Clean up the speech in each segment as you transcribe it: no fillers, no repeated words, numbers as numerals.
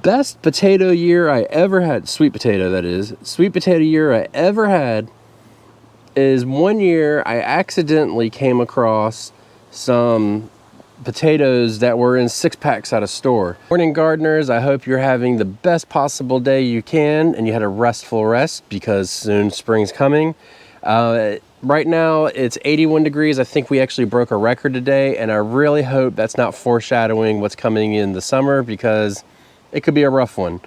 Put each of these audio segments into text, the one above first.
best potato year I ever had, sweet potato that is, sweet potato year I ever had is one year I accidentally came across some potatoes that were in 6-packs at a store. Morning gardeners, I hope you're having the best possible day you can and you had a restful rest because soon spring's coming. Right now it's 81 degrees. I think we actually broke a record today, and I really hope that's not foreshadowing what's coming in the summer because it could be a rough one.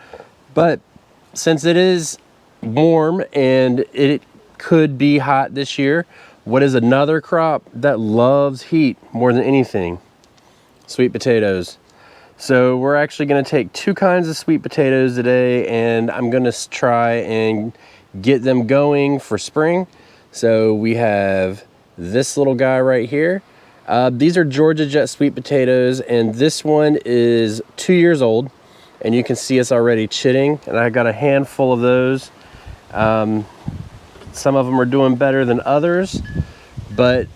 But since it is warm and it could be hot this year, what is another crop that loves heat more than anything? Sweet potatoes. So we're actually going to take 2 kinds of sweet potatoes today, and I'm going to try and get them going for spring. So we have this little guy right here. These are Georgia Jet sweet potatoes, and this one is 2 years old, and you can see it's already chitting, and I got a handful of those. Some of them are doing better than others, but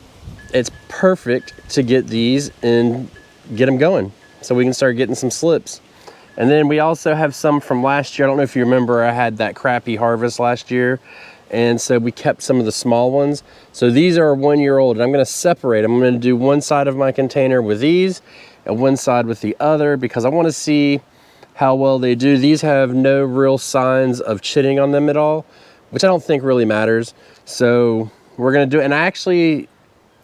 it's perfect to get these and get them going so we can start getting some slips. And then we also have some from last year. I don't know if you remember, I had that crappy harvest last year, and so we kept some of the small ones. So these are 1 year old, and I'm going to separate. I'm going to do one side of my container with these and one side with the other because I want to see how well they do. These have no real signs of chitting on them at all, which I don't think really matters. So we're going to do it. And I actually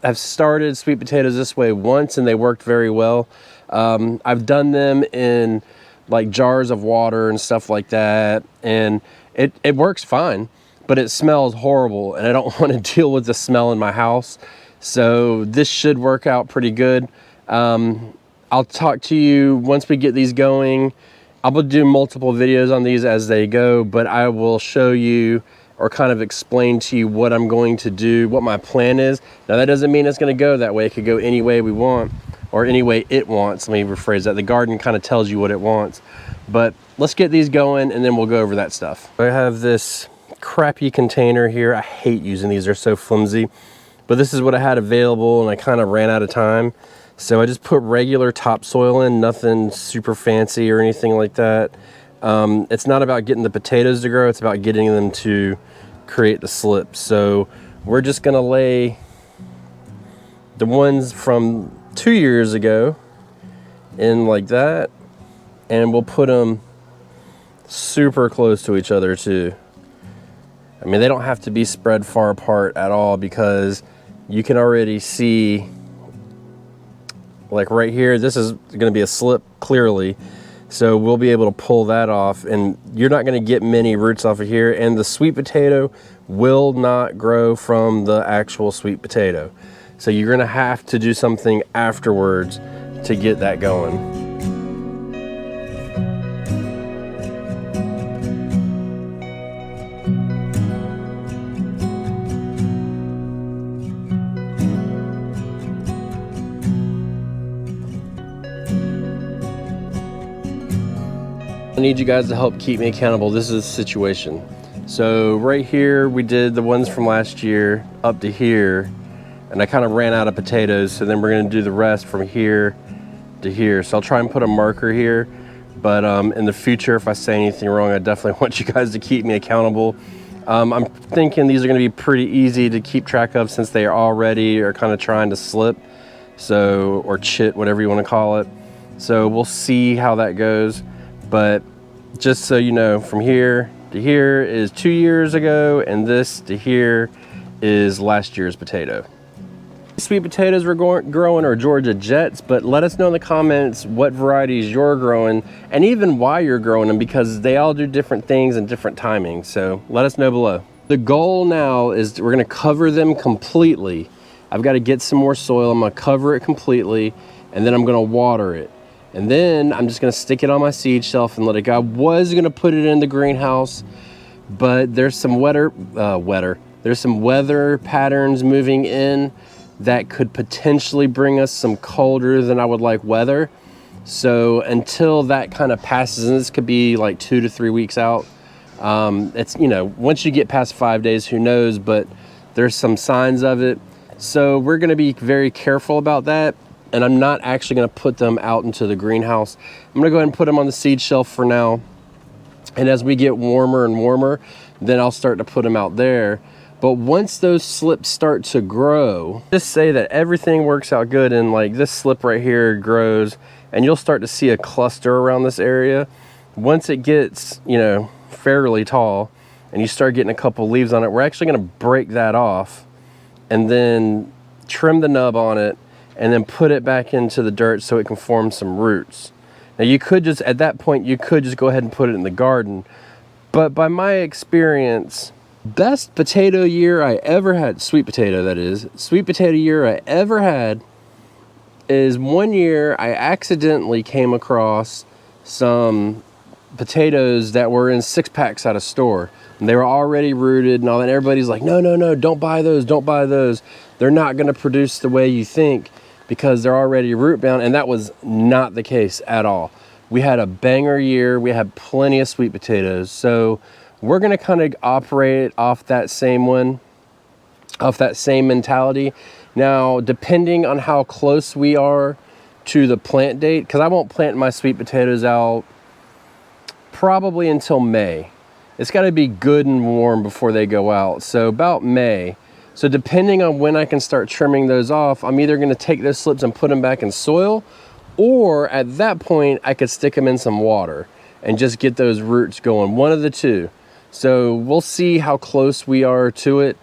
have started sweet potatoes this way once, and they worked very well. I've done them in like jars of water and stuff like that, and it works fine, but it smells horrible, and I don't want to deal with the smell in my house. So this should work out pretty good. I'll talk to you once we get these going. I'll do multiple videos on these as they go, but I will show you or kind of explain to you what I'm going to do, what my plan is. Now that doesn't mean it's going to go that way. It could go any way we want, or any way it wants. Let me rephrase that. The garden kind of tells you what it wants. But let's get these going, and then we'll go over that stuff. I have this crappy container here. I hate using these, they're so flimsy. But this is what I had available, and I kind of ran out of time. So I just put regular topsoil in, nothing super fancy or anything like that. It's not about getting the potatoes to grow, it's about getting them to create the slips. So we're just gonna lay the ones from 2 years ago in like that, and we'll put them super close to each other too. I mean, they don't have to be spread far apart at all because you can already see, like right here, this is gonna be a slip clearly. So we'll be able to pull that off, and you're not going to get many roots off of here, and the sweet potato will not grow from the actual sweet potato. So you're going to have to do something afterwards to get that going. I need you guys to help keep me accountable. This is the situation. So right here, we did the ones from last year up to here, and I kind of ran out of potatoes. So then we're gonna do the rest from here to here. So I'll try and put a marker here, but in the future, if I say anything wrong, I definitely want you guys to keep me accountable. I'm thinking these are gonna be pretty easy to keep track of since they already are kind of trying to slip. So, or chit, whatever you wanna call it. So we'll see how that goes. But just so you know, from here to here is 2 years ago, and this to here is last year's potato. Sweet potatoes we're growing are Georgia Jets, but let us know in the comments what varieties you're growing and even why you're growing them, because they all do different things and different timings. So let us know below. The goal now is we're gonna cover them completely. I've got to get some more soil. I'm gonna cover it completely, and then I'm gonna water it. And then I'm just gonna stick it on my seed shelf and let it go. I was gonna put it in the greenhouse, but there's some there's some weather patterns moving in that could potentially bring us some colder than I would like weather. So until that kind of passes, and this could be like 2 to 3 weeks out, it's, you know, once you get past 5 days, who knows, but there's some signs of it. So we're gonna be very careful about that. and I'm not actually going to put them out into the greenhouse. I'm going to go ahead and put them on the seed shelf for now. And as we get warmer and warmer, then I'll start to put them out there. But once those slips start to grow, just say that everything works out good and like this slip right here grows, and you'll start to see a cluster around this area. Once it gets, you know, fairly tall and you start getting a couple leaves on it, we're actually going to break that off and then trim the nub on it and then put it back into the dirt so it can form some roots. Now you could just, at that point, you could just go ahead and put it in the garden. But by my experience, best potato year I ever had, sweet potato that is, sweet potato year I ever had is one year I accidentally came across some potatoes that were in 6-packs at a store. And they were already rooted and all that. And everybody's like, no, no, no, don't buy those, don't buy those. They're not gonna produce the way you think because they're already root bound. And that was not the case at all. We had a banger year. We had plenty of sweet potatoes. So we're gonna kind of operate off that same one, off that same mentality. Now, depending on how close we are to the plant date, because I won't plant my sweet potatoes out probably until May. It's got to be good and warm before they go out. So about May. So depending on when I can start trimming those off, I'm either going to take those slips and put them back in soil, or at that point I could stick them in some water and just get those roots going, one of the two. So we'll see how close we are to it.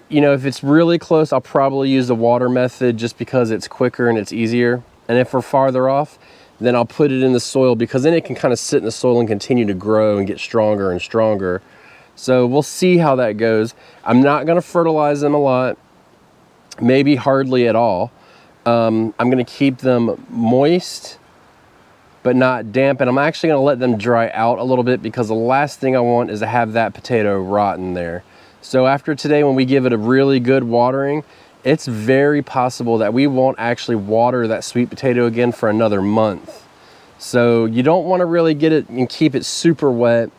You know, if it's really close, I'll probably use the water method just because it's quicker and it's easier. And if we're farther off, then I'll put it in the soil because then it can kind of sit in the soil and continue to grow and get stronger and stronger. So we'll see how that goes. I'm not going to fertilize them a lot, maybe hardly at all. I'm going to keep them moist, but not damp. And I'm actually going to let them dry out a little bit because the last thing I want is to have that potato rot in there. So after today, when we give it a really good watering, it's very possible that we won't actually water that sweet potato again for another month. So you don't want to really get it and keep it super wet,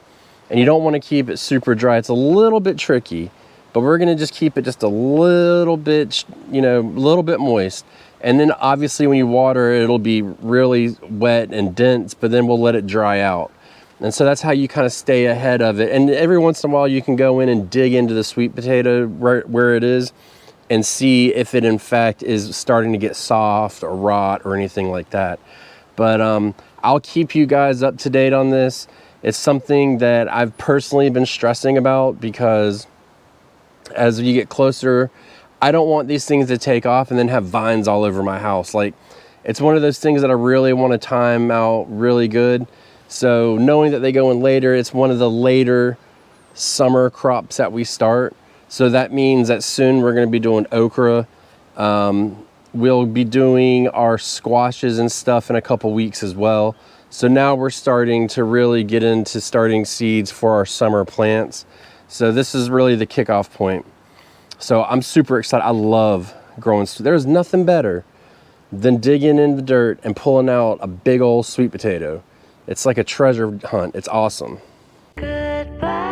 and you don't want to keep it super dry. It's a little bit tricky, but we're going to just keep it just a little bit, you know, a little bit moist. And then obviously when you water it, it'll be really wet and dense, but then we'll let it dry out. And so that's how you kind of stay ahead of it. And every once in a while you can go in and dig into the sweet potato right where it is and see if it in fact is starting to get soft or rot or anything like that. But I'll keep you guys up to date on this. It's something that I've personally been stressing about because as you get closer, I don't want these things to take off and then have vines all over my house. Like, it's one of those things that I really want to time out really good. So knowing that they go in later, it's one of the later summer crops that we start. So that means that soon we're going to be doing okra. We'll be doing our squashes and stuff in a couple weeks as well. So now we're starting to really get into starting seeds for our summer plants. So this is really the kickoff point. So I'm super excited. I love growing. There's nothing better than digging in the dirt and pulling out a big old sweet potato. It's like a treasure hunt. It's awesome. Goodbye.